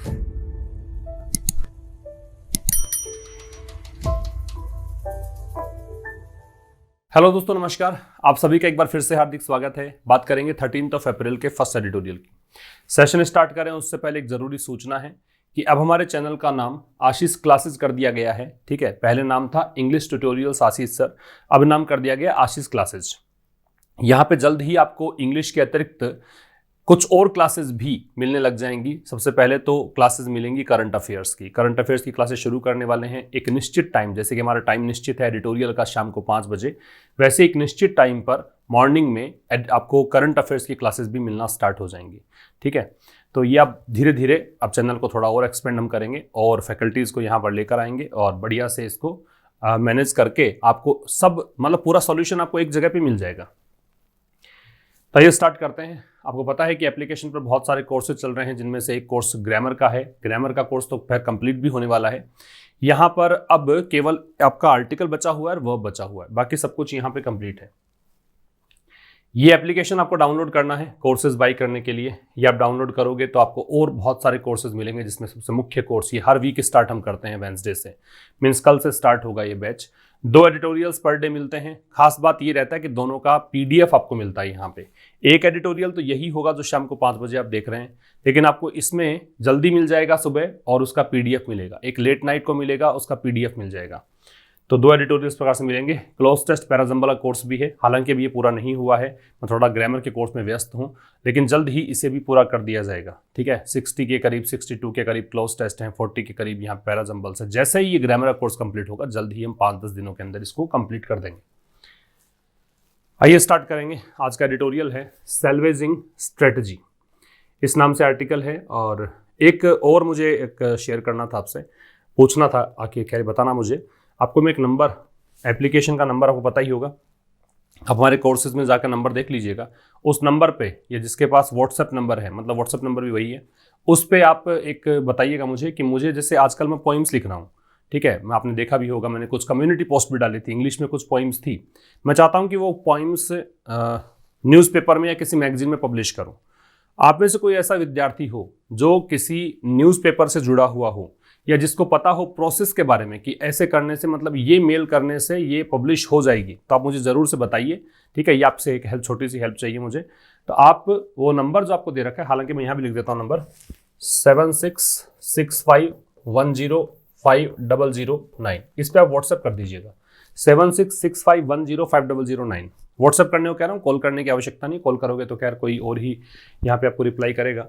Hello दोस्तों, नमस्कार। आप सभी का एक बार फिर से हार्दिक स्वागत है। बात करेंगे 13 अप्रैल के फर्स्ट एडिटोरियल की। सेशन स्टार्ट करें उससे पहले एक जरूरी सूचना है कि अब हमारे चैनल का नाम आशीष क्लासेस कर दिया गया है। ठीक है, पहले नाम था इंग्लिश ट्यूटोरियल्स आशीष सर, अब नाम कर दिया गया आशीष क्लासेस। यहाँ पे जल्द ही आपको इंग्लिश के अतिरिक्त कुछ और क्लासेस भी मिलने लग जाएंगी। सबसे पहले तो क्लासेस मिलेंगी करंट अफेयर्स की। करंट अफेयर्स की क्लासेस शुरू करने वाले हैं एक निश्चित टाइम, जैसे कि हमारा टाइम निश्चित है एडिटोरियल का शाम को 5 बजे, वैसे एक निश्चित टाइम पर मॉर्निंग में आपको करंट अफेयर्स की क्लासेस भी मिलना स्टार्ट हो जाएंगी। ठीक है, तो ये अब धीरे धीरे अब चैनल को थोड़ा और एक्सपेंड हम करेंगे और फैकल्टीज़ को यहाँ पर लेकर आएंगे और बढ़िया से इसको मैनेज करके आपको सब मतलब पूरा सॉल्यूशन आपको एक जगह पे मिल जाएगा। तो ये स्टार्ट करते हैं। आपको पता है कि एप्लीकेशन पर बहुत सारे कोर्सेज चल रहे हैं, जिनमें से एक कोर्स ग्रामर का है। ग्रामर का कोर्स तो फिर कंप्लीट भी होने वाला है। यहाँ पर अब केवल आपका आर्टिकल बचा हुआ है और वर्ब बचा हुआ है, बाकी सब कुछ यहाँ पे कंप्लीट है। ये एप्लीकेशन आपको डाउनलोड करना है कोर्सेज बाई करने के लिए। ये आप डाउनलोड करोगे तो आपको और बहुत सारे कोर्सेज मिलेंगे, जिसमें सबसे मुख्य कोर्स ये हर वीक स्टार्ट हम करते हैं वेंसडे से, मीन्स कल से स्टार्ट होगा ये बैच। 2 एडिटोरियल्स पर डे मिलते हैं। खास बात ये रहता है कि दोनों का पीडीएफ आपको मिलता है यहाँ पे। एक एडिटोरियल तो यही होगा जो शाम को 5 बजे आप देख रहे हैं, लेकिन आपको इसमें जल्दी मिल जाएगा सुबह और उसका पीडीएफ मिलेगा। एक लेट नाइट को मिलेगा, उसका पीडीएफ मिल जाएगा। तो 2 एडिटोरियल्स प्रकार से मिलेंगे। क्लोज टेस्ट पैराजम्बल का कोर्स भी है, हालांकि अभी ये पूरा नहीं हुआ है, मैं थोड़ा ग्रामर के कोर्स में व्यस्त हूँ, लेकिन जल्द ही इसे भी पूरा कर दिया जाएगा। ठीक है, 60 के करीब 62 के करीब क्लोज टेस्ट हैं, 40 के करीब यहाँ पैराजम्बल्स है। जैसे ही ये ग्रामर का कोर्स कंप्लीट होगा, जल्द ही हम 5-10 दिनों के अंदर इसको कंप्लीट कर देंगे। आइए स्टार्ट करेंगे। आज का एडिटोरियल है सैल्वेजिंग स्ट्रेटजी, इस नाम से आर्टिकल है। और एक और मुझे एक शेयर करना था, आपसे पूछना था आके, खैर बताना मुझे। आपको मैं एक नंबर, एप्लीकेशन का नंबर आपको पता ही होगा, आप हमारे कोर्सेज में जाकर नंबर देख लीजिएगा। उस नंबर पे या जिसके पास व्हाट्सएप नंबर है, मतलब व्हाट्सएप नंबर भी वही है, उस पे आप एक बताइएगा मुझे कि मुझे जैसे आजकल मैं पोइम्स लिख रहा हूँ। ठीक है, मैं आपने देखा भी होगा, मैंने कुछ कम्युनिटी पोस्ट भी डाली थी, इंग्लिश में कुछ पोइम्स थी। मैं चाहता हूँ कि वो पोइम्स न्यूज़पेपर में या किसी मैगजीन में पब्लिश करूँ। आप में से कोई ऐसा विद्यार्थी हो जो किसी न्यूज़पेपर से जुड़ा हुआ हो, या जिसको पता हो प्रोसेस के बारे में कि ऐसे करने से मतलब ये मेल करने से ये पब्लिश हो जाएगी, तो आप मुझे ज़रूर से बताइए। ठीक है, ये आपसे एक हेल्प, छोटी सी हेल्प चाहिए मुझे। तो आप वो नंबर जो आपको दे रखा है, हालांकि मैं यहाँ भी लिख देता हूँ नंबर 7665105009, इस पर आप व्हाट्सएप कर दीजिएगा। 7665105009 व्हाट्सएप करने को कह रहा हूँ, कॉल करने की आवश्यकता नहीं। कॉल करोगे तो खैर कोई और ही यहाँ पे आपको रिप्लाई करेगा,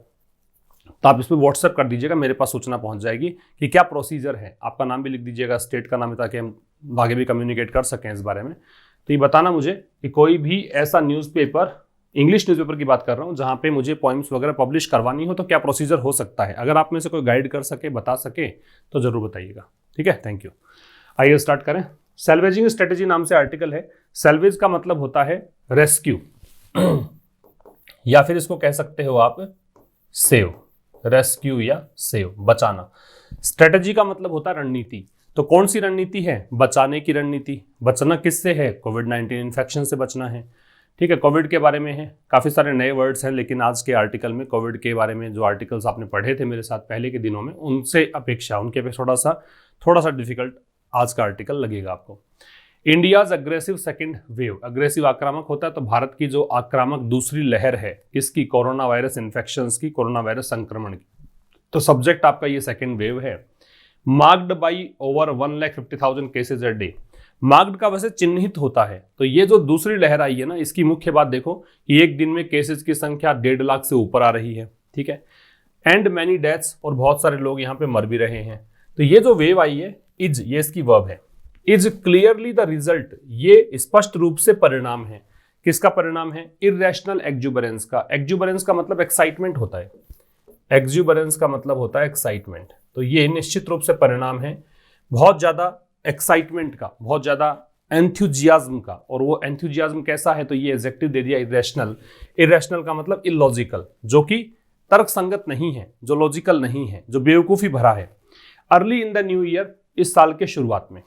तो आप इस पर व्हाट्सएप कर दीजिएगा, मेरे पास सूचना पहुंच जाएगी कि क्या प्रोसीजर है। आपका नाम भी लिख दीजिएगा, स्टेट का नाम है, ताकि हम आगे भी कम्युनिकेट कर सकें इस बारे में। तो ये बताना मुझे कि कोई भी ऐसा न्यूज़पेपर, इंग्लिश न्यूज़पेपर की बात कर रहा हूँ, जहाँ पे मुझे पोइम्स वगैरह पब्लिश करवानी हो, तो क्या प्रोसीजर हो सकता है। अगर आप में से कोई गाइड कर सके, बता सके, तो ज़रूर बताइएगा। ठीक है, थैंक यू। आइए स्टार्ट करें। सैल्वेजिंग स्ट्रेटेजी नाम से आर्टिकल है। सैल्वेज का मतलब होता है रेस्क्यू, या फिर इसको कह सकते हो आप सेव, रेस्क्यू या सेव, बचाना। स्ट्रेटजी का मतलब होता है रणनीति। तो कौन सी रणनीति है? बचाने की रणनीति। बचना किससे है? कोविड-19 इन्फेक्शन से बचना है। ठीक है, कोविड के बारे में है, काफ़ी सारे नए वर्ड्स हैं, लेकिन आज के आर्टिकल में कोविड के बारे में जो आर्टिकल्स आपने पढ़े थे मेरे साथ पहले के दिनों में, उनसे अपेक्षा, उनके पे थोड़ा सा डिफिकल्ट आज का आर्टिकल लगेगा आपको। India's aggressive second wave, aggressive आक्रामक होता है, तो भारत की जो आक्रामक दूसरी लहर है किसकी? कोरोना वायरस इन्फेक्शंस की, कोरोना वायरस संक्रमण की। तो सब्जेक्ट आपका ये सेकेंड वेव है। Marked by over 1,50,000 cases a day. Marked का वैसे चिन्हित होता है, तो ये जो दूसरी लहर आई है ना, इसकी मुख्य बात देखो कि एक दिन में केसेज की संख्या 1.5 लाख से ऊपर आ रही है। ठीक है, एंड मैनी डेथ्स, और बहुत सारे लोग यहाँ पे मर भी रहे हैं। तो ये जो वेव आई है, इज, ये इसकी वर्ब है। इज क्लियरली द रिजल्ट, ये स्पष्ट रूप से परिणाम है। किसका परिणाम है? इर्रेशनल एक्जुबरेंस का। एक्जुबरेंस का मतलब एक्साइटमेंट होता है, एक्जुबरेंस का मतलब होता है एक्साइटमेंट। तो ये निश्चित रूप से परिणाम है बहुत ज्यादा एक्साइटमेंट का, बहुत ज्यादा एंथुजियाज्म का। और वो एंथुजियाज्म कैसा है? तो ये एडजेक्टिव दे दिया इर्रेशनल। इर्रेशनल का मतलब इलॉजिकल, जो कि तर्क संगत नहीं है, जो लॉजिकल नहीं है, जो बेवकूफी भरा है। Early in the new year, इस साल के शुरुआत में।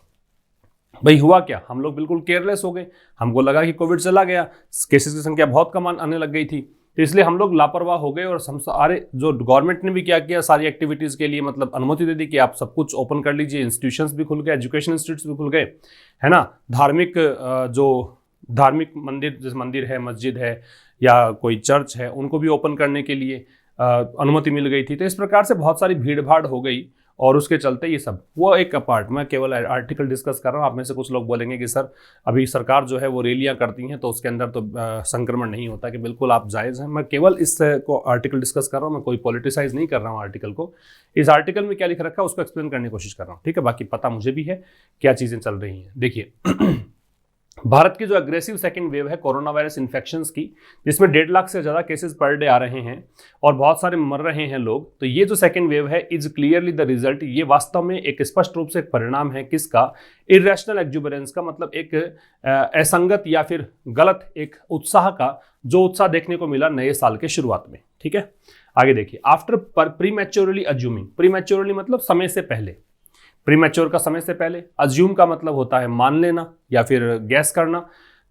भाई हुआ क्या? हम लोग बिल्कुल केयरलेस हो गए, हमको लगा कि कोविड चला गया, केसेस की संख्या बहुत कम आने लग गई थी, तो इसलिए हम लोग लापरवाह हो गए और हम सारे, जो गवर्नमेंट ने भी क्या किया, सारी एक्टिविटीज़ के लिए मतलब अनुमति दे दी कि आप सब कुछ ओपन कर लीजिए, इंस्टीट्यूशंस भी खुल गए, एजुकेशन इंस्टीट्यूट्स भी खुल गए, है ना, धार्मिक मंदिर, जैसे मंदिर है, मस्जिद है या कोई चर्च है, उनको भी ओपन करने के लिए अनुमति मिल गई थी। तो इस प्रकार से बहुत सारी भीड़ भाड़ हो गई और उसके चलते ये सब, वो एक अपार्ट, मैं केवल आर्टिकल डिस्कस कर रहा हूँ। आप में से कुछ लोग बोलेंगे कि सर अभी सरकार जो है वो रैलियां करती हैं तो उसके अंदर तो संक्रमण नहीं होता, कि बिल्कुल आप जायज़ हैं। मैं केवल इस को आर्टिकल डिस्कस कर रहा हूँ, मैं कोई पॉलिटिसाइज नहीं कर रहा हूँ आर्टिकल को। इस आर्टिकल में क्या लिख रखा है उसको एक्सप्लेन करने की कोशिश कर रहा हूँ, ठीक है। बाकी पता मुझे भी है क्या चीज़ें चल रही हैं। देखिए भारत की जो अग्रेसिव सेकेंड वेव है कोरोना वायरस इन्फेक्शंस की, जिसमें 1.5 लाख से ज़्यादा केसेस पर डे आ रहे हैं और बहुत सारे मर रहे हैं लोग, तो ये जो सेकेंड वेव है इज क्लियरली द रिजल्ट, ये वास्तव में एक स्पष्ट रूप से एक परिणाम है किसका, इरेशनल एक्जुबरेंस का, मतलब एक असंगत या फिर गलत एक उत्साह का, जो उत्साह देखने को मिला नए साल के शुरुआत में, ठीक है। आगे देखिए, आफ्टर प्रीमैच्योरली अज्यूमिंग, प्रीमैच्योरली मतलब समय से पहले, प्रीमैच्योर का समय से पहले, अज्यूम का मतलब होता है मान लेना या फिर गैस करना।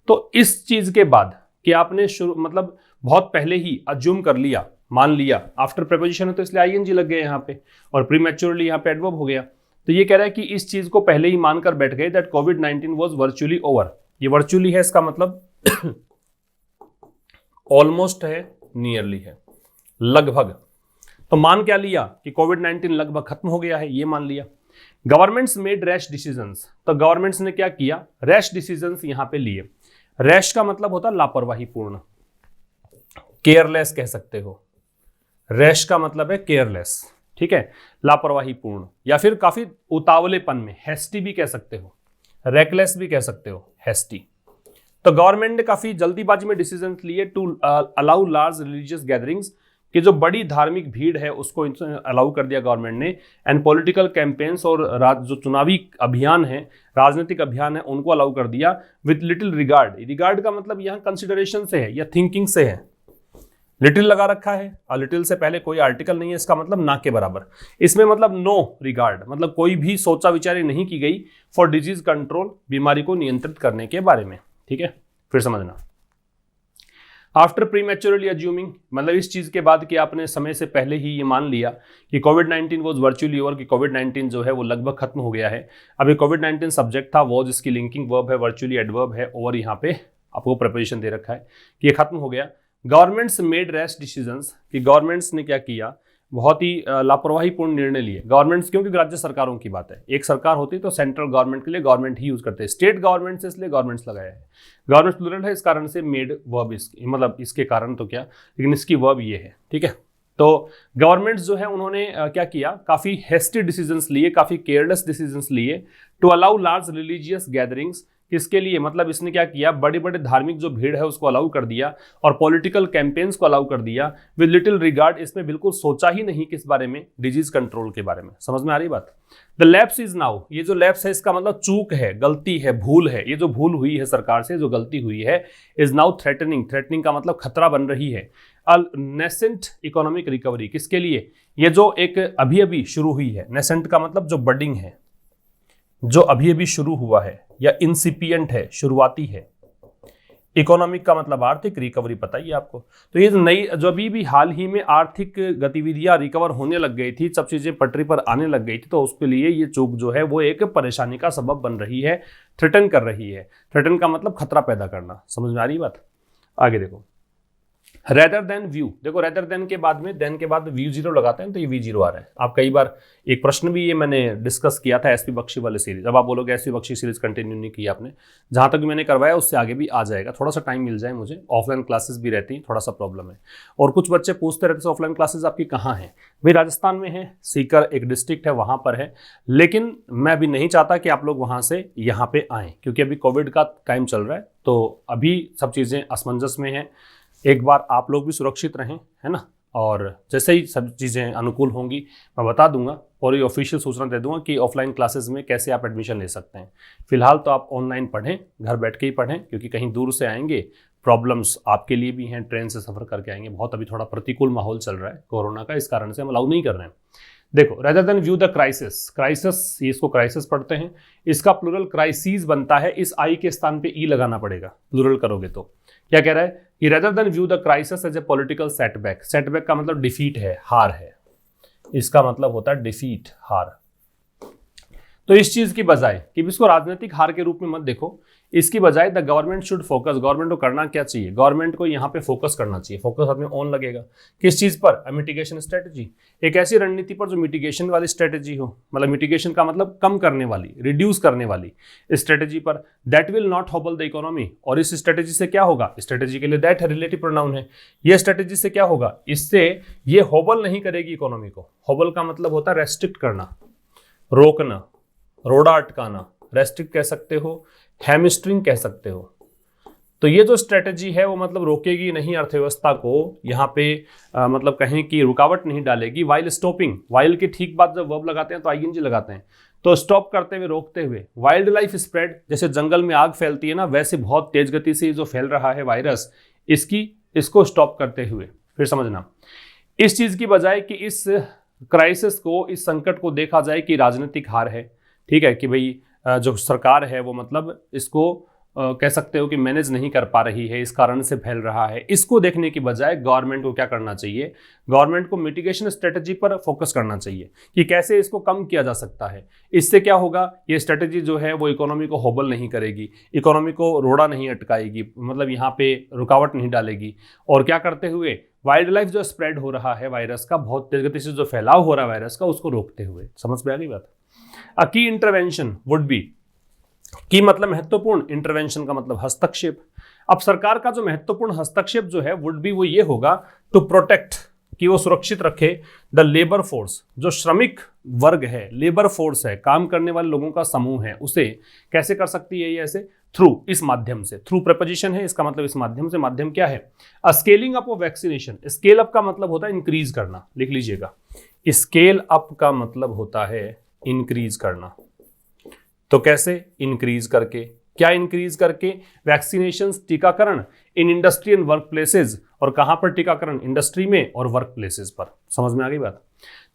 तो इस चीज के बाद कि आपने शुरू मतलब बहुत पहले ही अज्यूम कर लिया, मान लिया, आफ्टर प्रीपोजिशन है तो इसलिए आईएनजी लग गए यहाँ पे, और प्रीमैच्योरली यहाँ पे एडवर्ब हो गया। तो ये कह रहा है कि इस चीज को पहले ही मानकर बैठ गए that covid was virtually over. ये वर्चुअली है, इसका मतलब ऑलमोस्ट है, नियरली है, लगभग। तो मान क्या लिया कि कोविड-19 लगभग खत्म हो गया है, ये मान लिया। गवर्नमेंट्स मेड रैश डिसीजंस, तो गवर्नमेंट्स ने क्या किया, रैश डिसीजंस यहां पे लिए। रैश का मतलब होता है लापरवाही पूर्ण, केयरलेस कह सकते हो। रैश का मतलब है केयरलेस, ठीक है, लापरवाही पूर्ण, या फिर काफी उतावलेपन में, हेस्टी भी कह सकते हो, रेकलेस भी कह सकते हो, हेस्टी। तो गवर्नमेंट ने काफी जल्दीबाजी में डिसीजन लिए to allow large religious gatherings, कि जो बड़ी धार्मिक भीड़ है उसको अलाउ कर दिया गवर्नमेंट ने, एंड पॉलिटिकल कैंपेन्स, और जो चुनावी अभियान है, राजनीतिक अभियान है, उनको अलाउ कर दिया विद लिटिल रिगार्ड। रिगार्ड का मतलब यहाँ कंसिडरेशन से है या थिंकिंग से है, लिटिल लगा रखा है और लिटिल से पहले कोई आर्टिकल नहीं है, इसका मतलब ना के बराबर। इसमें मतलब नो रिगार्ड, मतलब कोई भी सोचा विचारी नहीं की गई फॉर डिजीज कंट्रोल, बीमारी को नियंत्रित करने के बारे में, ठीक है। फिर समझना, आफ्टर प्रीमैच्योरली अज्यूमिंग, मतलब इस चीज के बाद कि आपने समय से पहले ही ये मान लिया कि कोविड-19 वाज वर्चुअली ओवर, कि कोविड-19 जो है वो लगभग खत्म हो गया है। अभी कोविड-19 सब्जेक्ट था, वाज इसकी लिंकिंग वर्ब है, वर्चुअली एडवर्ब है, और यहाँ पे आपको प्रपोजिशन दे रखा है कि ये खत्म हो गया। गवर्नमेंट्स मेड रैश डिसीजंस, कि गवर्नमेंट्स ने क्या किया, बहुत ही लापरवाहीपूर्ण निर्णय लिए। गवर्नमेंट्स, क्योंकि राज्य सरकारों की बात है, एक सरकार होती तो सेंट्रल गवर्नमेंट के लिए गवर्नमेंट ही यूज करते हैं, स्टेट गवर्नमेंट से इसलिए गवर्नमेंट्स लगाया है, गवर्नमेंट प्लूरल है इस कारण से मेड वर्ब, इसकी मतलब इसके कारण तो क्या, लेकिन इसकी वर्ब ये है, ठीक है। तो गवर्नमेंट्स जो है उन्होंने क्या किया, काफी हेस्टी डिसीजंस लिए, काफी केयरलेस डिसीजंस लिए to allow large religious gatherings, किसके लिए, मतलब इसने क्या किया, बड़े बड़े धार्मिक जो भीड़ है उसको अलाउ कर दिया, और पॉलिटिकल कैंपेन्स को अलाउ कर दिया विद लिटिल रिगार्ड, इसमें बिल्कुल सोचा ही नहीं किस बारे में, डिजीज कंट्रोल के बारे में। समझ में आ रही बात। द लैप्स इज नाउ, ये जो लैप्स है इसका मतलब चूक है, गलती है, भूल है, ये जो भूल हुई है सरकार से, जो गलती हुई है, इज नाउ थ्रेटनिंग, थ्रेटनिंग का मतलब खतरा बन रही है। नेसेंट इकोनॉमिक रिकवरी, किसके लिए, ये जो एक अभी अभी शुरू हुई है, नेसेंट का मतलब जो बडिंग है, जो अभी अभी शुरू हुआ है, या इंसिपिएंट है, शुरुआती है। इकोनॉमिक का मतलब आर्थिक, रिकवरी पता ही आपको। तो ये नई जो अभी भी हाल ही में आर्थिक गतिविधियां रिकवर होने लग गई थी, सब चीजें पटरी पर आने लग गई थी, तो उसके लिए ये चूक जो है वो एक परेशानी का सबब बन रही है, थ्रेटन कर रही है। थ्रेटन का मतलब खतरा पैदा करना। समझ में आ रही बात। आगे देखो, रेदर देन व्यू, देखो रेदर देन के बाद में, देन के बाद व्यू जीरो लगाते हैं तो ये V0 आ रहा है। आप कई बार एक प्रश्न भी ये मैंने डिस्कस किया था एसपी बख्शी वाले सीरीज, अब आप बोलोगे एसपी बख्शी सीरीज कंटिन्यू नहीं की आपने, जहां तक मैंने करवाया उससे आगे भी आ जाएगा, थोड़ा सा टाइम मिल जाए मुझे, ऑफलाइन क्लासेस भी रहती हैं, थोड़ा सा प्रॉब्लम है। और कुछ बच्चे पूछते रहते हैं ऑफलाइन क्लासेस आपकी कहाँ है, भाई राजस्थान में है, सीकर एक डिस्ट्रिक्ट है वहां पर है, लेकिन मैं अभी नहीं चाहता कि आप लोग वहां से यहाँ पे आएँ, क्योंकि अभी कोविड का टाइम चल रहा है, तो अभी सब चीज़ें असमंजस में हैं। एक बार आप लोग भी सुरक्षित रहें, है ना, और जैसे ही सब चीज़ें अनुकूल होंगी मैं बता दूंगा और ये ऑफिशियल सूचना दे दूंगा कि ऑफलाइन क्लासेस में कैसे आप एडमिशन ले सकते हैं। फिलहाल तो आप ऑनलाइन पढ़ें, घर बैठ के ही पढ़ें, क्योंकि कहीं दूर से आएंगे, प्रॉब्लम्स आपके लिए भी हैं, ट्रेन से सफ़र करके आएंगे, बहुत अभी थोड़ा प्रतिकूल माहौल चल रहा है कोरोना का, इस कारण से हम अलाउ नहीं कर रहे हैं। देखो, rather than view the crisis, crisis इसको क्राइसिस पढ़ते हैं, इसका प्लूरल क्राइसिस बनता है, इस आई के स्थान पे ई लगाना पड़ेगा प्लूरल करोगे तो। क्या कह रहा है कि rather than view the crisis as a political setback, setback का मतलब डिफीट है, हार है, इसका मतलब होता है डिफीट, हार। तो इस चीज की बजाय कि इसको राजनीतिक हार के रूप में मत देखो, इसकी बजाय the government should focus, government को करना क्या चाहिए, गवर्नमेंट को यहाँ पे फोकस करना चाहिए, फोकस आदमी ऑन लगेगा किस चीज पर, मिटिगेशन स्ट्रेटेजी, एक ऐसी रणनीति पर जो मिटिगेशन वाली स्ट्रेटेजी हो, मतलब मिटिगेशन का मतलब कम करने वाली, रिड्यूस करने वाली स्ट्रेटेजी पर, that will not hobble the economy, और इस स्ट्रेटेजी से क्या होगा, स्ट्रेटेजी के लिए दैट है रिलेटिव प्रोनाउन है, ये स्ट्रेटेजी से क्या होगा, इससे ये हॉबल नहीं करेगी इकोनॉमी को, हॉबल का मतलब होता है रेस्ट्रिक्ट करना, रोकना, रोड़ा अटकाना, रेस्ट्रिक्ट कह सकते हो, हैमस्ट्रिंग कह सकते हो। तो ये जो स्ट्रेटेजी है वो मतलब रोकेगी नहीं अर्थव्यवस्था को, यहाँ पे मतलब कहें कि रुकावट नहीं डालेगी, वाइल स्टॉपिंग, वाइल के ठीक बाद जब वर्ब लगाते हैं तो आईएनजी लगाते हैं, तो स्टॉप करते हुए, रोकते हुए, वाइल्ड लाइफ स्प्रेड, जैसे जंगल में आग फैलती है ना, वैसे बहुत तेज गति से जो फैल रहा है वायरस, इसको स्टॉप करते हुए, फिर समझना, इस चीज की बजाय कि इस क्राइसिस को, इस संकट को देखा जाए कि राजनीतिक हार है, ठीक है, कि भाई जो सरकार है वो मतलब इसको कह सकते हो कि मैनेज नहीं कर पा रही है, इस कारण से फैल रहा है, इसको देखने की बजाय गवर्नमेंट को क्या करना चाहिए, गवर्नमेंट को मिटिगेशन स्ट्रेटेजी पर फोकस करना चाहिए कि कैसे इसको कम किया जा सकता है। इससे क्या होगा, ये स्ट्रेटेजी जो है वो इकोनॉमी को होबल नहीं करेगी, इकोनॉमी को रोड़ा नहीं अटकाएगी, मतलब यहाँ पे रुकावट नहीं डालेगी, और क्या करते हुए वाइल्ड लाइफ जो स्प्रेड हो रहा है वायरस का, बहुत तेज गति से जो फैलाव हो रहा है वायरस का, उसको रोकते हुए। समझ में आ गई बात। अ की इंटरवेंशन वुड बी, की मतलब महत्वपूर्ण, इंटरवेंशन का मतलब हस्तक्षेप। अब सरकार का जो महत्वपूर्ण हस्तक्षेप जो है वुड बी, वो ये होगा टू प्रोटेक्ट, कि वो सुरक्षित रखे द लेबर फोर्स, जो श्रमिक वर्ग है, लेबर फोर्स है, काम करने वाले लोगों का समूह है, उसे कैसे कर सकती है ये, ऐसे थ्रू, इस माध्यम से, थ्रू प्रपोजिशन है, इसका मतलब इस माध्यम से, माध्यम क्या है, scaling up of vaccination, scale up का मतलब होता है इंक्रीज करना, लिख लीजिएगा, स्केल अप का मतलब होता है इंक्रीज करना। तो कैसे, इंक्रीज करके, क्या इंक्रीज करके, वैक्सीनेशन, टीकाकरण, in industry and work places, और कहां पर टीकाकरण, इंडस्ट्री में और वर्क प्लेसेज पर। समझ में आ गई बात।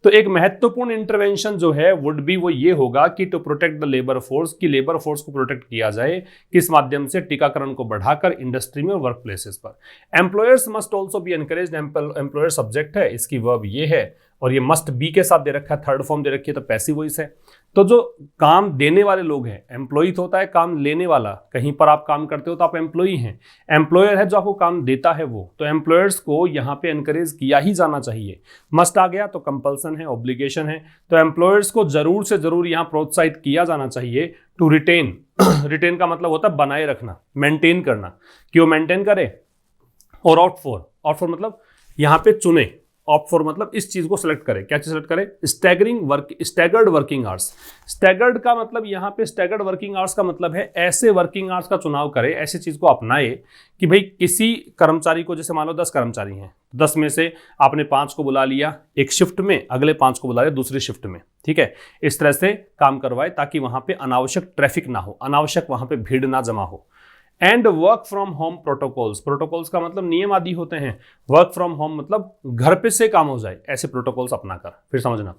तो एक महत्वपूर्ण इंटरवेंशन जो है वुड बी, वो ये होगा कि to protect the labour force, की लेबर फोर्स को प्रोटेक्ट किया जाए, किस माध्यम से, टीकाकरण को बढ़ाकर इंडस्ट्री में और वर्क प्लेसेस पर। Employers must also be encouraged, employer subject है, इसकी वर्ब ये है, और ये मस्ट बी के साथ दे रखा है, थर्ड फॉर्म दे रखी है, तो पैसिव वॉइस है। तो जो काम देने वाले लोग हैं, एम्प्लॉय तो होता है काम लेने वाला, कहीं पर आप काम करते हो तो आप एम्प्लॉय हैं, एम्प्लॉयर है जो आपको काम देता है वो, तो एम्प्लॉयर्स को यहाँ पे एनकरेज किया ही जाना चाहिए। मस्ट आ गया तो कंपल्सन है, ऑब्लिगेशन है, तो एम्प्लॉयर्स को जरूर से जरूर यहाँ प्रोत्साहित किया जाना चाहिए टू रिटेन, रिटेन का मतलब होता है बनाए रखना, मेंटेन करना, कि वो मेंटेन करे, और ऑप्ट फॉर मतलब यहाँ पे चुने, ऑप्ट फॉर मतलब इस चीज को सिलेक्ट करे, क्या चीज सिलेक्ट करे, स्टैगर्ड वर्किंग आवर्स। स्टैगर्ड का मतलब यहाँ पे, स्टैगर्ड वर्किंग आवर्स का मतलब है ऐसे वर्किंग आवर्स का चुनाव करे, ऐसी चीज को अपनाए कि भाई किसी कर्मचारी को, जैसे मान लो 10 कर्मचारी हैं, 10 में से आपने 5 को बुला लिया एक शिफ्ट में, अगले 5 को बुला लिया दूसरी शिफ्ट में, ठीक है, इस तरह से काम करवाए ताकि वहां पे अनावश्यक ट्रैफिक ना हो, अनावश्यक वहां पे भीड़ ना जमा हो। And work from home protocols, protocols का मतलब नियम आदि होते हैं, वर्क फ्रॉम होम मतलब घर पे से काम हो जाए, ऐसे प्रोटोकॉल्स अपनाकर। फिर समझना,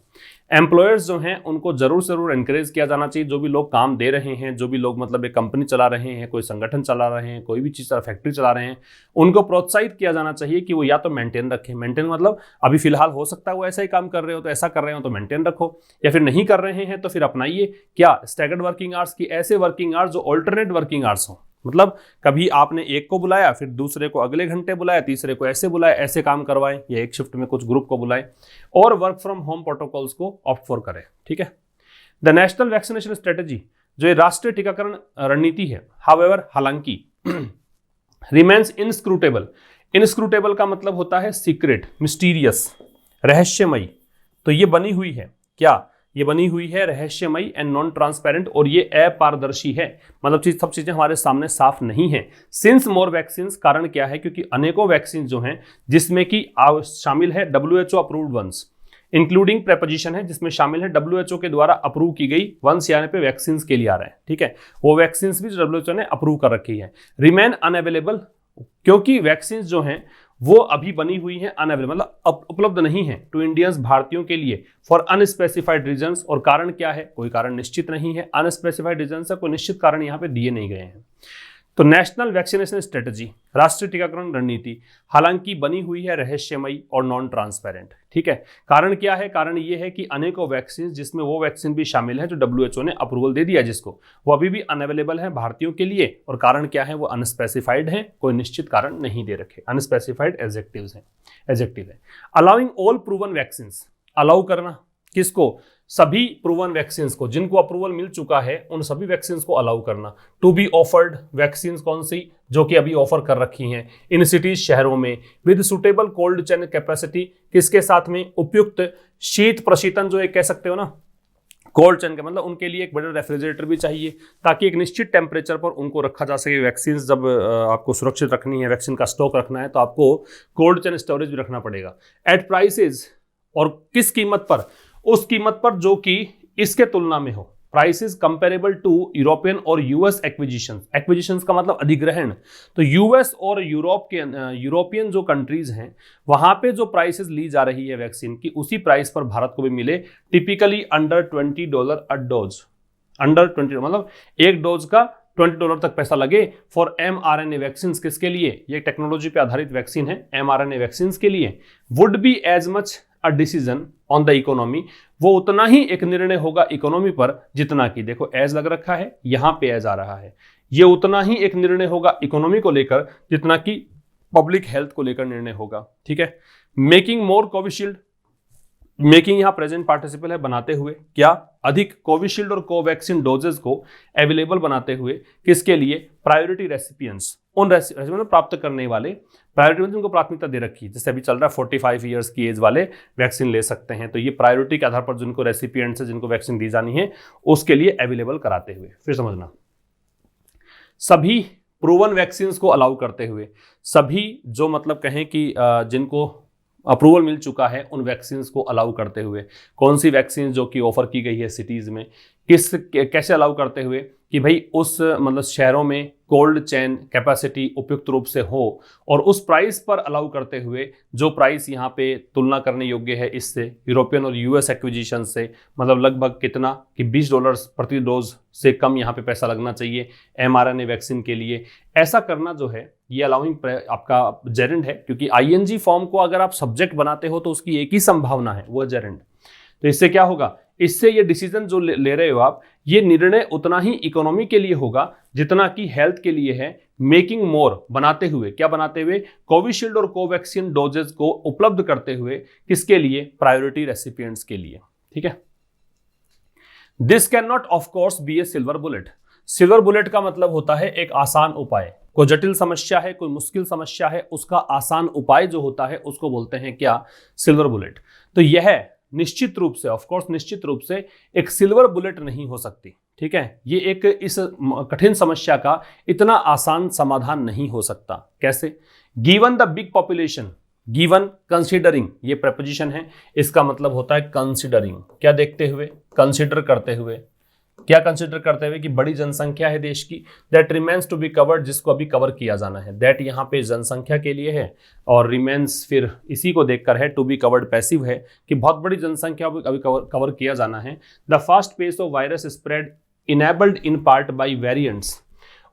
एम्प्लॉयर्स जो हैं उनको जरूर जरूर एनकरेज किया जाना चाहिए, जो भी लोग काम दे रहे हैं, जो भी लोग मतलब एक कंपनी चला रहे हैं, कोई संगठन चला रहे हैं, कोई भी चीज़ फैक्ट्री चला रहे हैं, उनको प्रोत्साहित किया जाना चाहिए कि वो या तो मेंटेन रखें, मेंटेन मतलब अभी फिलहाल हो सकता है वो ऐसा ही काम कर रहे हो तो ऐसा कर रहे हो तो मेंटेन रखो, या फिर नहीं कर रहे हैं तो फिर अपनाइए क्या, स्टैगर्ड वर्किंग आवर्स की, ऐसे वर्किंग आवर्स जो ऑल्टरनेट वर्किंग आवर्स हो, मतलब कभी आपने एक को बुलाया, फिर दूसरे को अगले घंटे बुलाया, तीसरे को ऐसे बुलाया, ऐसे काम करवाएं, या एक शिफ्ट में कुछ ग्रुप को बुलाएं, और वर्क फ्रॉम होम प्रोटोकॉल्स को ऑप्ट फॉर करें, ठीक है। द नेशनल वैक्सीनेशन स्ट्रेटेजी, जो ये राष्ट्रीय टीकाकरण रणनीति है, हाउएवर हालांकि, रिमेन्स इनस्क्रूटेबल, इनस्क्रूटेबल का मतलब होता है सीक्रेट, मिस्टीरियस, रहस्यमयी, तो ये बनी हुई है, क्या, ये बनी हुई है रहस्यमयी एंड नॉन ट्रांसपेरेंट, और ये अपारदर्शी है, मतलब सब चीजें हमारे सामने साफ नहीं है। सिंस मोर वैक्सीन, कारण क्या है, क्योंकि अनेकों वैक्सीन जो हैं जिसमें कि शामिल है WHO approved ones, including preposition है जिसमें शामिल है WHO के द्वारा अप्रूव की गई, वंस यानी पे वैक्सीन के लिए आ रहे हैं, ठीक है, वो वैक्सीन भी WHO ने अप्रूव कर रखी है। रिमेन अनअवेलेबल, क्योंकि वैक्सीन जो हैं वो अभी बनी हुई है अनअवेलेबल, मतलब उपलब्ध नहीं है टू इंडियंस, भारतीयों के लिए, फॉर अनस्पेसिफाइड रीजंस। और कारण क्या है? कोई कारण निश्चित नहीं है, अनस्पेसिफाइड रीजन से कोई निश्चित कारण यहाँ पे दिए नहीं गए हैं। तो नेशनल वैक्सीनेशन स्ट्रेटजी, राष्ट्रीय टीकाकरण रणनीति, हालांकि बनी हुई है रहस्यमयी और नॉन ट्रांसपेरेंट। ठीक है, कारण क्या है? कारण ये है कि अनेकों वैक्सीन, जिसमें वो वैक्सीन भी शामिल है जो WHO ने अप्रूवल दे दिया जिसको, वो अभी भी अनअवेलेबल है भारतीयों के लिए। और कारण क्या है? वो अनस्पेसिफाइड है, कोई निश्चित कारण नहीं दे रखे, अनस्पेसिफाइड एडजेक्टिव है। Allowing all proven vaccine, allow करना किसको? सभी प्रूवन वैक्सीन को, जिनको अप्रूवल मिल चुका है उन सभी वैक्सीन को अलाउ करना। टू बी ऑफर्ड वैक्सीन कौन सी? जो कि अभी ऑफर कर रखी हैं इन सिटीज, शहरों में, with suitable cold chain capacity, किसके साथ में? उपयुक्त शीत प्रशीतन, जो एक कह सकते हो ना कोल्ड चेन का मतलब उनके लिए एक बड़ा रेफ्रिजरेटर भी चाहिए, ताकि एक निश्चित टेम्परेचर पर उनको रखा जा सके। वैक्सीन जब आपको सुरक्षित रखनी है, वैक्सीन का स्टॉक रखना है, तो आपको कोल्ड चेन स्टोरेज भी रखना पड़ेगा। एट प्राइसेस, और किस कीमत पर? उस कीमत पर जो कि इसके तुलना में हो। प्राइसेस कंपेरेबल टू यूरोपियन और यूएस एक्विजिशंस का मतलब अधिग्रहण। तो यूएस और यूरोप के यूरोपियन जो कंट्रीज हैं वहां पे जो प्राइसेस ली जा रही है वैक्सीन की, उसी प्राइस पर भारत को भी मिले, टिपिकली अंडर $20 अ डोज। अंडर 20 मतलब एक डोज का $20 तक पैसा लगे फॉर mRNA वैक्सीन। किसके लिए? ये टेक्नोलॉजी पे आधारित वैक्सीन है, mRNA वैक्सीन के लिए। Would be as much a decision on the economy, वो उतना ही एक निर्णय होगा इकोनॉमी पर जितना कि, देखो एज लग रखा है, यहां पे एज आ रहा है, ये उतना ही एक निर्णय होगा इकोनॉमी को लेकर जितना कि पब्लिक हेल्थ को लेकर निर्णय होगा। ठीक है। मेकिंग मोर कोविशील्ड, मेकिंग यहां प्रेजेंट पार्टिसिपल है, बनाते हुए, क्या? अधिक कोविशील्ड और कोवैक्सीन डोजेस को अवेलेबल बनाते हुए, किसके लिए? प्रायोरिटी रेसिपिएंट्स, उन रेसिपिएंट्स प्राप्त करने वाले, प्रायोरिटी में उनको प्राथमिकता दे रखी है। जैसे अभी चल रहा है 45 ईयर्स की एज वाले वैक्सीन ले सकते हैं, तो ये प्रायोरिटी के आधार पर जिनको रेसिपिएंट्स है, जिनको वैक्सीन दी जानी है, उसके लिए अवेलेबल कराते हुए। फिर समझना, सभी प्रूवन वैक्सीन को अलाउ करते हुए, सभी जो मतलब कहें कि जिनको अप्रूवल मिल चुका है उन वैक्सीन को अलाउ करते हुए। कौन सी वैक्सीन जो कि ऑफर की गई है सिटीज में, कैसे अलाउ करते हुए कि भाई उस मतलब शहरों में कोल्ड चेन कैपेसिटी उपयुक्त रूप से हो, और उस प्राइस पर अलाउ करते हुए जो प्राइस यहाँ पे तुलना करने योग्य है इससे, यूरोपियन और यूएस एक्विजिशन से, मतलब लगभग कितना कि $20 प्रति डोज से कम यहाँ पे पैसा लगना चाहिए mRNA वैक्सीन के लिए। ऐसा करना जो है ये अलाउइंग आपका जेरेंड है, क्योंकि ING फॉर्म को अगर आप सब्जेक्ट बनाते हो तो उसकी एक ही संभावना है, वो जेरेंड। तो इससे क्या होगा? इससे ये डिसीजन जो ले रहे हो आप, ये निर्णय उतना ही इकोनॉमी के लिए होगा जितना कि हेल्थ के लिए है। मेकिंग मोर, बनाते हुए, क्या बनाते हुए? कोविशील्ड और कोवैक्सीन डोजेस को उपलब्ध करते हुए, किसके लिए? प्रायोरिटी रेसिपिएंट्स के लिए। ठीक है। This can not of course be a silver bullet. Silver bullet का मतलब होता है एक आसान उपाय। कोई जटिल समस्या है, कोई मुश्किल समस्या है, उसका आसान उपाय जो होता है उसको बोलते हैं क्या? Silver bullet. तो यह निश्चित रूप से, ऑफ कोर्स निश्चित रूप से एक सिल्वर बुलेट नहीं हो सकती। ठीक है, ये एक इस कठिन समस्या का इतना आसान समाधान नहीं हो सकता। कैसे? Given the big population, given considering, ये प्रपोजिशन है, इसका मतलब होता है कंसीडरिंग। क्या देखते हुए? कंसीडर करते हुए। क्या कंसीडर करते हुए? कि बड़ी जनसंख्या है देश की, that remains to be covered, जिसको अभी कवर किया जाना है। दैट यहाँ पे जनसंख्या के लिए है, और रिमेन्स फिर इसी को देखकर है, टू बी कवर्ड पैसिव है कि बहुत बड़ी जनसंख्या अभी कवर किया जाना है। The fast pace of virus spread enabled in part by variants,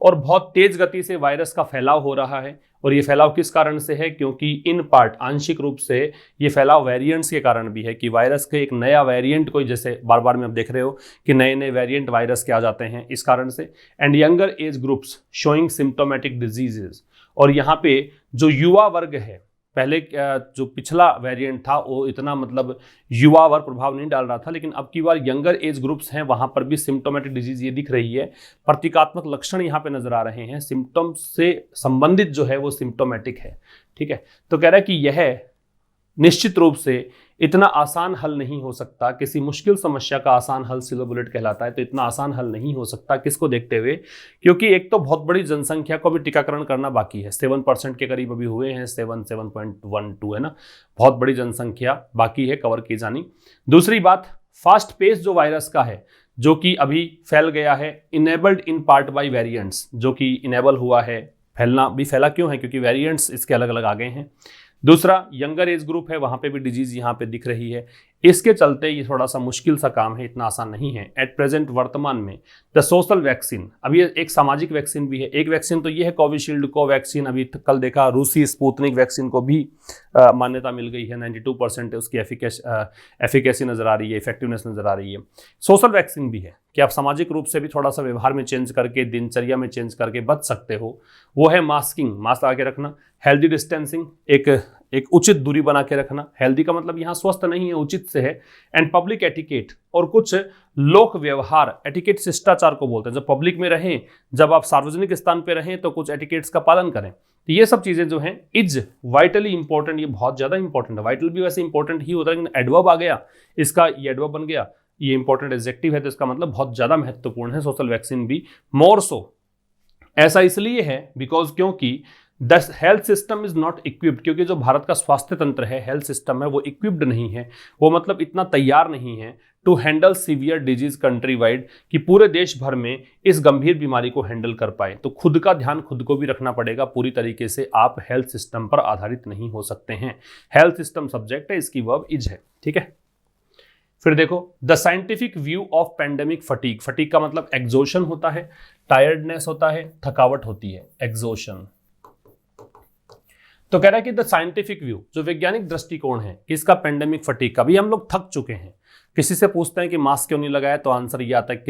और बहुत तेज गति से वायरस का फैलाव हो रहा है, और ये फैलाव किस कारण से है? क्योंकि इन पार्ट, आंशिक रूप से ये फैलाव वेरिएंट्स के कारण भी है, कि वायरस के एक नया वेरिएंट कोई, जैसे बार बार में आप देख रहे हो कि नए नए वेरिएंट वायरस के आ जाते हैं, इस कारण से। And younger age groups showing symptomatic diseases, और यहाँ पे जो युवा वर्ग है, पहले जो पिछला वेरिएंट था वो इतना मतलब युवा वर्ग प्रभाव नहीं डाल रहा था, लेकिन अब की बार यंगर एज ग्रुप्स हैं, वहां पर भी सिम्टोमेटिक डिजीज ये दिख रही है, प्रतीकात्मक लक्षण यहाँ पे नजर आ रहे हैं, सिम्टम से संबंधित जो है वो सिम्टोमेटिक है। ठीक है, तो कह रहा है कि यह निश्चित रूप से इतना आसान हल नहीं हो सकता, किसी मुश्किल समस्या का आसान हल सिल्वर बुलेट कहलाता है, तो इतना आसान हल नहीं हो सकता। किसको देखते हुए? क्योंकि एक तो बहुत बड़ी जनसंख्या को भी टीकाकरण करना बाकी है, 7% के करीब अभी हुए हैं, 7.12 है ना, बहुत बड़ी जनसंख्या बाकी है कवर की जानी। दूसरी बात, फास्ट पेस जो वायरस का है, जो कि अभी फैल गया है, enabled in part by variants, जो कि इनेबल हुआ है, फैला क्यों है, क्योंकि वेरिएंट्स इसके अलग अलग आ गए हैं। दूसरा यंगर एज ग्रुप है, वहाँ पे भी डिजीज़ यहाँ पे दिख रही है। इसके चलते ये थोड़ा सा मुश्किल सा काम है, इतना आसान नहीं है एट प्रेजेंट वर्तमान में। द सोशल वैक्सीन, अब ये एक सामाजिक वैक्सीन भी है। एक वैक्सीन तो ये है कोविशील्ड कोवैक्सीन, अभी कल देखा रूसी स्पुतनिक वैक्सीन को भी मान्यता मिल गई है, 92% उसकी एफिकेसी नज़र आ रही है, इफेक्टिवनेस नज़र आ रही है। सोशल वैक्सीन भी है कि आप सामाजिक रूप से भी थोड़ा सा व्यवहार में चेंज करके, दिनचर्या में चेंज करके बच सकते हो। वो है मास्किंग, मास्क लगा के रखना, हेल्दी डिस्टेंसिंग, एक उचित दूरी बना के रखना। हेल्दी का मतलब यहाँ स्वस्थ नहीं है, उचित से है। एंड पब्लिक एटिकेट, और कुछ लोक व्यवहार, एटिकेट शिष्टाचार को बोलते हैं। जब पब्लिक में रहें, जब आप सार्वजनिक स्थान पे रहें तो कुछ एटिकेट्स का पालन करें। तो ये सब चीज़ें जो हैं इज वाइटली इंपॉर्टेंट, ये बहुत ज़्यादा इंपॉर्टेंट है। वाइटल भी वैसे इंपॉर्टेंट ही होता है, लेकिन एडवर्ब आ गया इसका, ये एडवर्ब बन गया, ये इंपॉर्टेंट एडजेक्टिव है, तो इसका मतलब बहुत ज़्यादा महत्वपूर्ण है। सोशल वैक्सीन भी मोर सो। ऐसा इसलिए है बिकॉज क्योंकि the health system is not equipped, क्योंकि जो भारत का स्वास्थ्य तंत्र है, हेल्थ सिस्टम है, वो इक्विप्ड नहीं है, वो मतलब इतना तैयार नहीं है to handle severe disease country wide, कि पूरे देश भर में इस गंभीर बीमारी को हैंडल कर पाए। तो खुद का ध्यान खुद को भी रखना पड़ेगा पूरी तरीके से, आप हेल्थ सिस्टम पर आधारित नहीं हो सकते हैं। हेल्थ सिस्टम सब्जेक्ट है, इसकी वर्ब इज है, ठीक है। फिर देखो the scientific view of pandemic fatigue. Fatigue का मतलब एग्जॉशन होता है, टायर्डनेस होता है, थकावट होती है, एग्जॉशन। तो कह रहा है कि द साइंटिफिक व्यू, जो वैज्ञानिक दृष्टिकोण है किसका, पेंडेमिक फटीग का। भी हम लोग थक चुके हैं। किसी से पूछते हैं कि मास्क क्यों नहीं लगाया, तो आंसर ये आता है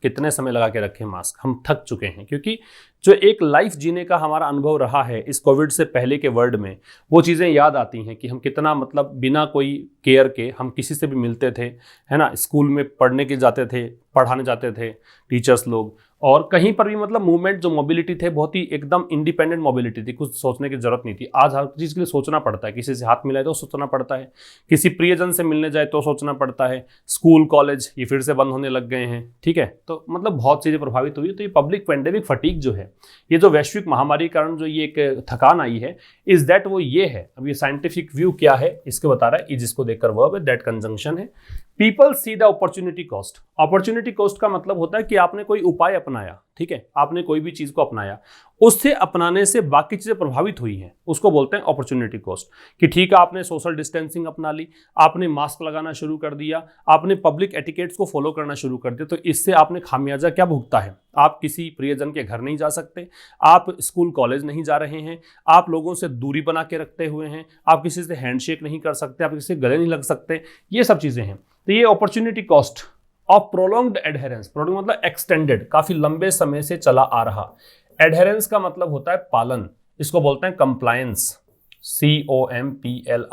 कितने समय लगा के रखें मास्क। हम थक चुके हैं, क्योंकि जो एक लाइफ जीने का हमारा अनुभव रहा है इस कोविड से पहले के वर्ल्ड में, वो चीज़ें याद आती हैं कि हम कितना मतलब बिना कोई केयर के हम किसी से भी मिलते थे, है ना। स्कूल में पढ़ने के जाते थे, पढ़ाने जाते थे टीचर्स लोग, और कहीं पर भी मतलब मूवमेंट, जो मोबिलिटी थे, बहुत ही एकदम इंडिपेंडेंट मोबिलिटी थी, कुछ सोचने की जरूरत नहीं थी। आज हर चीज़ के लिए सोचना पड़ता है। किसी से हाथ मिलाए तो सोचना पड़ता है, किसी प्रियजन से मिलने जाए तो सोचना पड़ता है। स्कूल कॉलेज ये फिर से बंद होने लग गए हैं, ठीक है। तो मतलब बहुत चीज़ें प्रभावित हुई। तो ये पब्लिक पेंडेमिक फटीग जो है, ये जो वैश्विक महामारी के कारण जो ये एक थकान आई है, इज दैट वो ये है। अब ये साइंटिफिक व्यू क्या है इसको बता रहा है, इज इसको देखकर वर्ब है, दैट कंजंक्शन है। People see the opportunity cost. Opportunity cost का मतलब होता है कि आपने कोई उपाय अपनाया, ठीक है, आपने कोई भी चीज को अपनाया, उससे अपनाने से बाकी चीजें प्रभावित हुई हैं, उसको बोलते हैं अपॉर्चुनिटी कॉस्ट। कि ठीक है, आपने सोशल डिस्टेंसिंग अपना ली, आपने मास्क लगाना शुरू कर दिया, आपने पब्लिक एटिकेट्स को फॉलो करना शुरू कर दिया, तो इससे आपने खामियाजा क्या भुगता है। आप किसी प्रियजन के घर नहीं जा सकते, आप स्कूल कॉलेज नहीं जा रहे हैं, आप लोगों से दूरी बना के रखते हुए हैं, आप किसी से हैंडशेक नहीं कर सकते, आप किसी से गले नहीं लग सकते, ये सब चीजें हैं। तो ये opportunity cost of prolonged adherence. Prolong मतलब एक्सटेंडेड, काफी लंबे समय से चला आ रहा। एडहेरेंस का मतलब होता है पालन, इसको बोलते हैं कंप्लायंस, COMPLIANCE।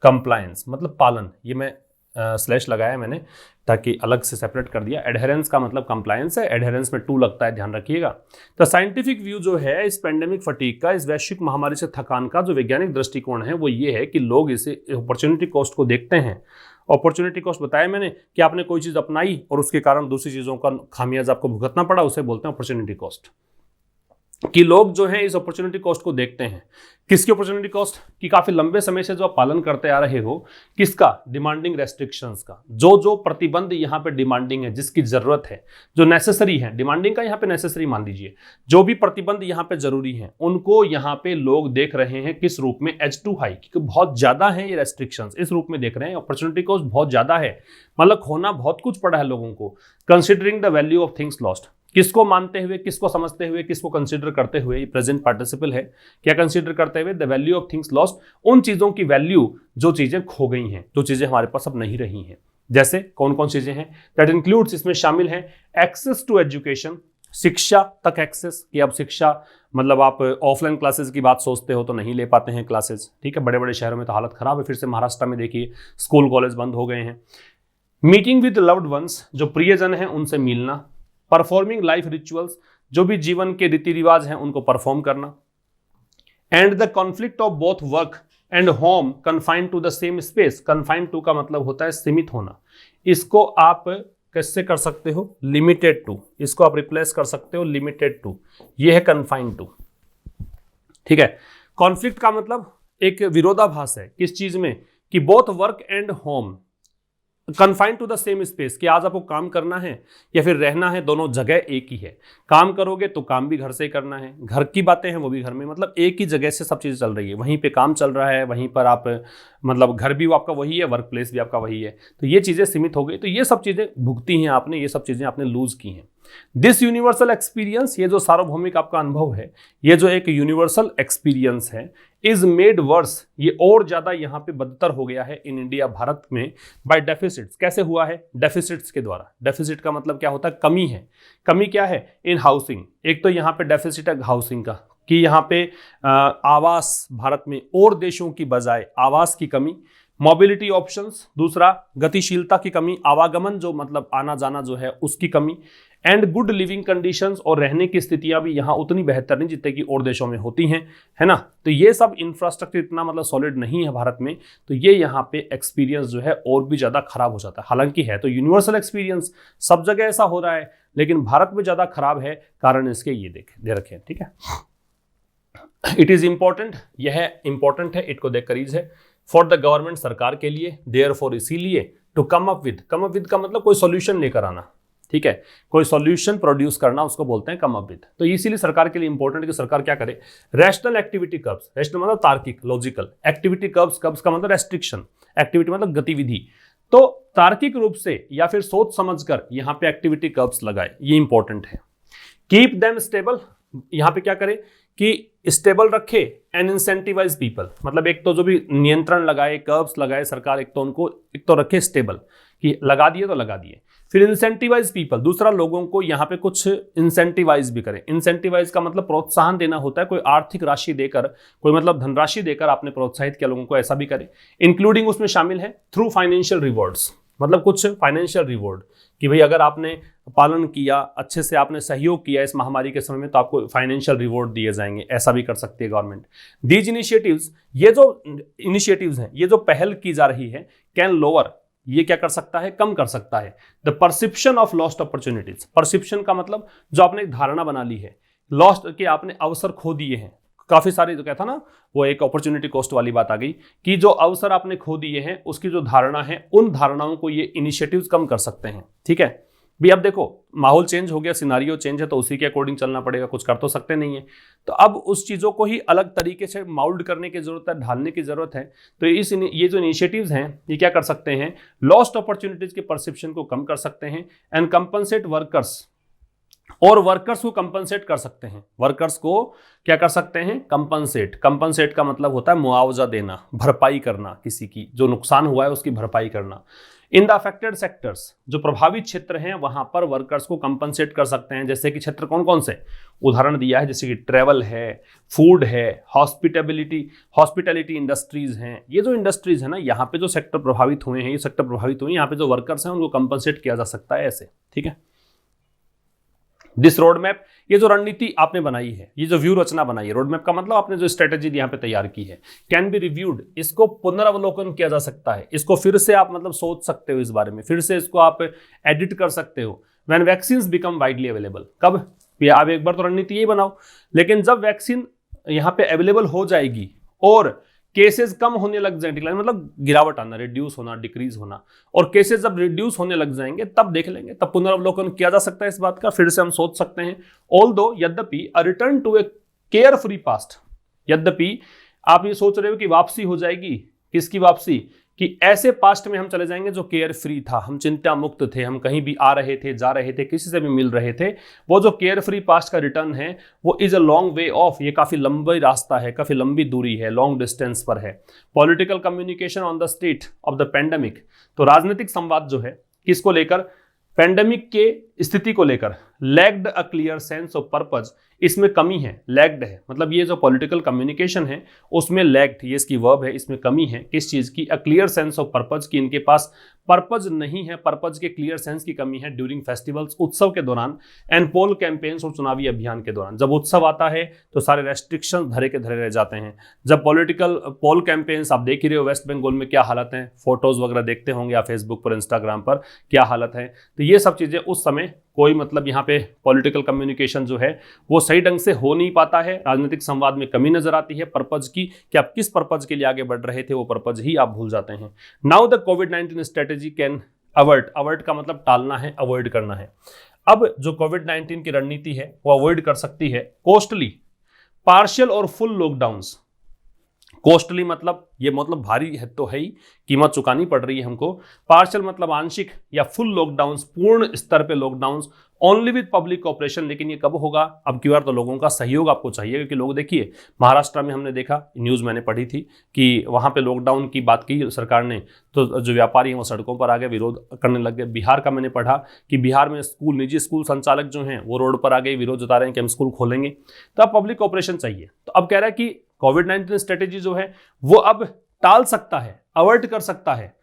कंप्लायंस मतलब पालन, ये मैं स्लैश लगाया मैंने ताकि अलग से सेपरेट कर दिया। एडहेरेंस का मतलब कंप्लायंस है, एडहेरेंस में टू लगता है, ध्यान रखिएगा। तो साइंटिफिक व्यू जो है इस पेंडेमिक फटीग का, इस वैश्विक महामारी से थकान का, जो वैज्ञानिक दृष्टिकोण है वो ये है कि लोग इसे अपॉर्चुनिटी कॉस्ट को देखते हैं। अपॉर्चुनिटी कॉस्ट बताया मैंने कि आपने कोई चीज़ अपनाई और उसके कारण दूसरी चीज़ों का खामियाजा आपको भुगतना पड़ा, उसे बोलते हैं अपॉर्चुनिटी कॉस्ट। कि लोग जो हैं इस अपॉर्चुनिटी कॉस्ट को देखते हैं। किसकी अपॉर्चुनिटी कॉस्ट? कि काफी लंबे समय से जो आप पालन करते आ रहे हो, किसका? डिमांडिंग रेस्ट्रिक्शंस का। जो प्रतिबंध यहाँ पे डिमांडिंग है, जिसकी जरूरत है, जो नेसेसरी है, डिमांडिंग का यहाँ पे नेसेसरी मान लीजिए, जो भी प्रतिबंध यहाँ पे जरूरी है, उनको यहाँ पे लोग देख रहे हैं किस रूप में? एज टू हाई, क्योंकि बहुत ज्यादा है ये रेस्ट्रिक्शंस, इस रूप में देख रहे हैं। अपॉर्चुनिटी कॉस्ट बहुत ज्यादा है, मतलब खोना बहुत कुछ पड़ा है लोगों को। Considering the value of things lost, किसको मानते हुए, किसको समझते हुए, किसको कंसीडर करते हुए, ये प्रेजेंट पार्टिसिपल है। क्या कंसीडर करते हुए? The value of things lost, उन चीजों की वैल्यू जो चीजें खो गई हैं, जो चीजें हमारे पास अब नहीं रही हैं। जैसे कौन कौन चीजें हैं? दैट इंक्लूड्स, इसमें शामिल है एक्सेस टू एजुकेशन, शिक्षा तक एक्सेस, कि अब शिक्षा मतलब आप ऑफलाइन क्लासेस की बात सोचते हो तो नहीं ले पाते हैं क्लासेस, ठीक है। बड़े बड़े शहरों में तो हालत खराब है, फिर से महाराष्ट्र में देखिए स्कूल कॉलेज बंद हो गए हैं। मीटिंग विद लव्ड वंस, जो प्रियजन हैं उनसे मिलना। परफॉर्मिंग लाइफ रिचुअल्स, जो भी जीवन के रीति रिवाज हैं उनको परफॉर्म करना। And the conflict of both work and home confined to the same space. Confined to का मतलब होता है सीमित होना, इसको आप कैसे कर सकते हो? लिमिटेड टू, इसको आप रिप्लेस कर सकते हो लिमिटेड टू, ये है कन्फाइंड टू, ठीक है। कॉन्फ्लिक्ट का मतलब एक विरोधाभास है, किस चीज में? कि both work and home, confined to the same space, कि आज आपको काम करना है या फिर रहना है, दोनों जगह एक ही है। काम करोगे तो काम भी घर से करना है, घर की बातें हैं वो भी घर में, मतलब एक ही जगह से सब चीज़ चल रही है, वहीं पे काम चल रहा है, वहीं पर आप मतलब घर भी आपका वही है, वर्क प्लेस भी आपका वही है, तो ये चीज़ें सीमित हो गई। तो ये सब चीज़ें भुगती हैं आपने, ये सब चीज़ें आपने लूज की हैं। दिस यूनिवर्सल एक्सपीरियंस, ये जो सार्वभौमिक आपका अनुभव है, ये जो एक यूनिवर्सल एक्सपीरियंस है, इज मेड वर्स, ये और ज्यादा यहाँ पे बदतर हो गया है इन इंडिया, भारत में, बाय डेफिसिट्स। कैसे हुआ है? डेफिसिट्स के द्वारा। डेफिसिट का मतलब क्या होता है? कमी है। कमी क्या है? इन हाउसिंग। एक तो यहाँ पे डेफिसिट है हाउसिंग का, कि यहाँ पे आवास, भारत में और देशों की बजाय आवास की कमी, मोबिलिटी ऑप्शंस, दूसरा गतिशीलता की कमी, आवागमन जो मतलब आना जाना जो है उसकी कमी, एंड गुड लिविंग कंडीशंस, और रहने की स्थितियां भी यहाँ उतनी बेहतर नहीं जितने कि और देशों में होती हैं, है ना। तो ये सब इंफ्रास्ट्रक्चर इतना मतलब सॉलिड नहीं है भारत में, तो ये यहाँ पे एक्सपीरियंस जो है और भी ज़्यादा खराब हो जाता है। हालांकि है तो यूनिवर्सल एक्सपीरियंस, सब जगह ऐसा हो रहा है, लेकिन भारत में ज़्यादा खराब है। कारण इसके ये दे रखे, ठीक है। इट इज़ इंपॉर्टेंट, यह इंपॉर्टेंट है, इट को देख करीज है, फॉर द गवर्नमेंट, सरकार के लिए, देयरफॉर इसीलिए, टू कम अप विद का मतलब कोई सॉल्यूशन लेकर आना, ठीक है, कोई सॉल्यूशन प्रोड्यूस करना, उसको बोलते हैं कम अप विद। तो इसीलिए सरकार के लिए इंपॉर्टेंट है कि सरकार क्या करे, रैशनल एक्टिविटी कर्व्स, रैशनल मतलब तार्किक, लॉजिकल, एक्टिविटी कर्व्स, कर्व्स का मतलब रेस्ट्रिक्शन, एक्टिविटी मतलब गतिविधि, तो तार्किक रूप से या फिर सोच समझकर यहाँ पे एक्टिविटी कर्व्स लगाए, ये इंपॉर्टेंट है। कीप देम स्टेबल, यहाँ पे क्या करे कि स्टेबल रखे, एंड इंसेंटिवाइज पीपल, मतलब एक तो जो भी नियंत्रण लगाए, कर्व्स लगाए सरकार, एक तो उनको एक तो रखे स्टेबल, कि लगा दिए तो लगा दिए। फिर इंसेंटिवाइज पीपल, दूसरा लोगों को यहाँ पे कुछ इंसेंटिवाइज भी करें। इंसेंटिवाइज का मतलब प्रोत्साहन देना होता है, कोई आर्थिक राशि देकर, कोई मतलब धनराशि देकर आपने प्रोत्साहित किया लोगों को, ऐसा भी करें। इंक्लूडिंग उसमें शामिल है थ्रू फाइनेंशियल रिवॉर्ड्स, मतलब कुछ फाइनेंशियल रिवॉर्ड, कि भाई अगर आपने पालन किया, अच्छे से आपने सहयोग किया इस महामारी के समय में, तो आपको फाइनेंशियल रिवॉर्ड दिए जाएंगे, ऐसा भी कर सकती है गवर्नमेंट। दीज इनिशिएटिव्स, ये जो इनिशिएटिव्स हैं, ये जो पहल की जा रही है, कैन लोअर, ये क्या कर सकता है, कम कर सकता है, the perception of lost opportunities. Perception का मतलब जो आपने एक धारणा बना ली है, लॉस्ट के आपने अवसर खो दिए हैं, काफी सारे, जो कहता ना वो एक अपॉर्चुनिटी कॉस्ट वाली बात आ गई, कि जो अवसर आपने खो दिए हैं उसकी जो धारणा है, उन धारणाओं को ये इनिशिएटिव्स कम कर सकते हैं, ठीक है। भी अब देखो माहौल चेंज हो गया, सिनारियो चेंज है, तो उसी के अकॉर्डिंग चलना पड़ेगा, कुछ कर तो सकते नहीं है। तो अब उस चीज़ों को ही अलग तरीके से माउल्ड करने की जरूरत है, ढालने की जरूरत है। तो ये जो इनिशिएटिव्स हैं, ये क्या कर सकते हैं, लॉस्ट अपॉर्चुनिटीज के परसेप्शन को कम कर सकते हैं, एंड कंपनसेट वर्कर्स, और वर्कर्स को कंपनसेट कर सकते हैं। वर्कर्स को क्या कर सकते हैं, कंपनसेट। कंपनसेट का मतलब होता है मुआवजा देना, भरपाई करना, किसी की जो नुकसान हुआ है उसकी भरपाई करना। इन द अफेक्टेड सेक्टर्स, जो प्रभावित क्षेत्र हैं वहां पर वर्कर्स को कंपनसेट कर सकते हैं। जैसे कि क्षेत्र कौन कौन से उदाहरण दिया है, जैसे कि ट्रेवल है, फूड है, हॉस्पिटैलिटी इंडस्ट्रीज हैं। ये जो इंडस्ट्रीज है ना, यहाँ पे जो सेक्टर प्रभावित हुए हैं, ये सेक्टर प्रभावित हुए हैं, यहाँ पे जो वर्कर्स हैं उनको कंपनसेट किया जा सकता है ऐसे, ठीक है। दिस रोड मैप, ये जो रणनीति आपने बनाई है, ये जो व्यू रचना बनाई है, रोड मैप का मतलब आपने जो स्ट्रेटेजी यहाँ पे तैयार की है, कैन बी रिव्यूड, इसको पुनरावलोकन किया जा सकता है, इसको फिर से आप मतलब सोच सकते हो इस बारे में, फिर से इसको आप एडिट कर सकते हो। When vaccines become widely available, कब, आप एक बार तो रणनीति यही बनाओ, लेकिन जब वैक्सीन यहाँ पे अवेलेबल हो जाएगी और केसेस कम होने लग जाए, डिक्लाइन मतलब गिरावट आना, रिड्यूस होना, डिक्रीज होना, और केसेस जब रिड्यूस होने लग जाएंगे तब देख लेंगे, तब पुनरावलोकन किया जा सकता है इस बात का, फिर से हम सोच सकते हैं। ऑल्दो, यद्यपि, a return to a carefree past, यद्यपि आप ये सोच रहे हो कि वापसी हो जाएगी, किसकी वापसी, कि ऐसे पास्ट में हम चले जाएंगे जो केयर फ्री था, हम चिंता मुक्त थे, हम कहीं भी आ रहे थे, जा रहे थे, किसी से भी मिल रहे थे। वो जो केयर फ्री पास्ट का रिटर्न है वो is a long way of, ये काफी लंबी रास्ता है, काफी लंबी दूरी है, लॉन्ग डिस्टेंस पर है। Political communication on the state of the pandemic, तो राजनीतिक संवाद जो है किसको लेकर, पेंडेमिक के स्थिति को लेकर, lagged a clear sense of purpose, इसमें कमी है, लैग्ड है, मतलब ये जो पॉलिटिकल कम्युनिकेशन है उसमें लैग्ड, ये इसकी वर्ब है, इसमें कमी है, किस चीज की, a clear sense of purpose, की इनके पास पर्पज नहीं है, पर्पज के क्लियर सेंस की कमी है ड्यूरिंग फेस्टिवल्स, उत्सव के दौरान, एंड पोल कैंपेन्स और चुनावी अभियान के दौरान। जब उत्सव आता है तो सारे रेस्ट्रिक्शन धरे के धरे रह जाते हैं। जब पॉलिटिकल पोल कैंपेन्स, आप देख ही रहे हो वेस्ट बंगाल में क्या हालत है, फोटोज वगैरह देखते होंगे आप फेसबुक पर, इंस्टाग्राम पर, क्या हालत है। तो ये सब चीजें उस समय कोई मतलब यहाँ पे पॉलिटिकल कम्युनिकेशन जो है वो सही ढंग से हो नहीं पाता है, राजनीतिक संवाद में कमी नजर आती है पर्पज की, कि आप किस पर्पज के लिए आगे बढ़ रहे थे, वो पर्पज ही आप भूल जाते हैं। Now the covid strategy can avert का मतलब टालना है, अवॉइड करना है। अब जो कोविड-19 की रणनीति है वो अवॉइड कर सकती है कॉस्टली, पार्शियल और फुल लॉकडाउन्स। कॉस्टली मतलब ये मतलब भारी है तो है ही, कीमत चुकानी पड़ रही है हमको। पार्शियल मतलब आंशिक या फुल लॉकडाउन्स, पूर्ण स्तर पे lockdowns, only with public cooperation. लेकिन ये कब होगा? अब की बार तो लोगों का सहयोग आपको चाहिए, क्योंकि लोग देखिए महाराष्ट्र में हमने देखा, न्यूज़ मैंने पढ़ी थी कि वहाँ पे लॉकडाउन की बात की सरकार ने, तो जो व्यापारी हैं वो सड़कों पर आ गए, विरोध करने लग गए। बिहार का मैंने पढ़ा कि बिहार में स्कूल, निजी स्कूल संचालक जो हैं वो रोड पर आ गए, विरोध जता रहे हैं कि हम स्कूल खोलेंगे। तो अब पब्लिक कोऑपरेशन चाहिए। तो अब कह रहा है कि कोविड-19 स्ट्रेटेजी जो है वो अब टाल सकता है, अवॉइड कर सकता है।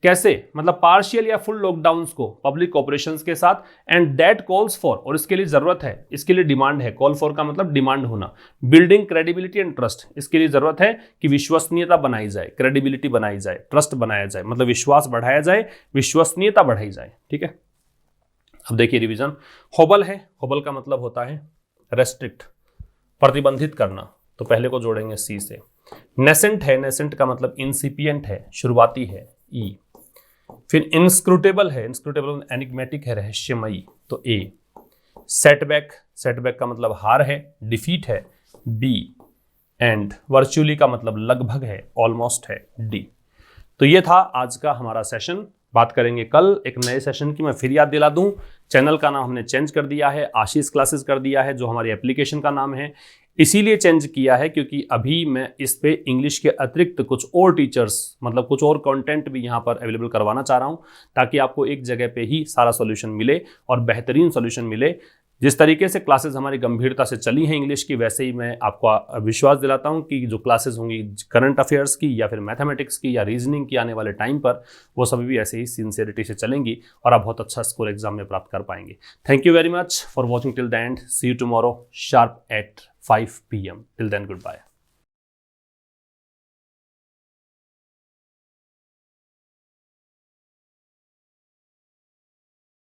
कैसे? मतलब पार्शियल या फुल लॉकडाउन्स को पब्लिक ऑपरेशंस के साथ, एंड दैट कॉल्स फॉर, और इसके लिए जरूरत है, इसके लिए डिमांड है। कॉल फॉर का मतलब डिमांड होना। बिल्डिंग क्रेडिबिलिटी एंड ट्रस्ट, इसके लिए जरूरत है कि विश्वसनीयता बनाई जाए, क्रेडिबिलिटी बनाई जाए, ट्रस्ट बनाया जाए, मतलब विश्वास बढ़ाया जाए, विश्वसनीयता बढ़ाई जाए। ठीक है, अब देखिए रिवीजन। होबल है, होबल का मतलब होता है रेस्ट्रिक्ट, प्रतिबंधित करना, तो पहले को जोड़ेंगे सी से। नेसेंट है, नेसेंट का मतलब इंसिपिएंट है, शुरुआती है, ई। फिर इंस्क्रूटेबल है, इंस्क्रूटेबल एनिग्मेटिक है, रहस्यमयी, तो ए। सेटबैक, सेटबैक का मतलब हार है, डिफीट है, बी। एंड वर्चुअली का मतलब लगभग है, ऑलमोस्ट है, डी। तो ये था आज का हमारा सेशन। बात करेंगे कल एक नए सेशन की। मैं फिर याद दिला दूं, चैनल का नाम हमने चेंज कर दिया है, आशीष क्लासेस कर दिया है, जो हमारी एप्लीकेशन का नाम है। इसीलिए चेंज किया है क्योंकि अभी मैं इस पे इंग्लिश के अतिरिक्त कुछ और टीचर्स, मतलब कुछ और कंटेंट भी यहाँ पर अवेलेबल करवाना चाह रहा हूँ, ताकि आपको एक जगह पे ही सारा सॉल्यूशन मिले और बेहतरीन सॉल्यूशन मिले। जिस तरीके से क्लासेस हमारी गंभीरता से चली हैं इंग्लिश की, वैसे ही मैं आपको विश्वास दिलाता हूं कि जो क्लासेस होंगी करंट अफेयर्स की या फिर मैथमेटिक्स की या रीजनिंग की आने वाले टाइम पर, वो सभी भी ऐसे ही सिंसियरिटी से चलेंगी और आप बहुत अच्छा स्कोर एग्जाम में प्राप्त कर पाएंगे। Thank you very much for watching till the end. See you tomorrow sharp at 5 PM. Till then, goodbye.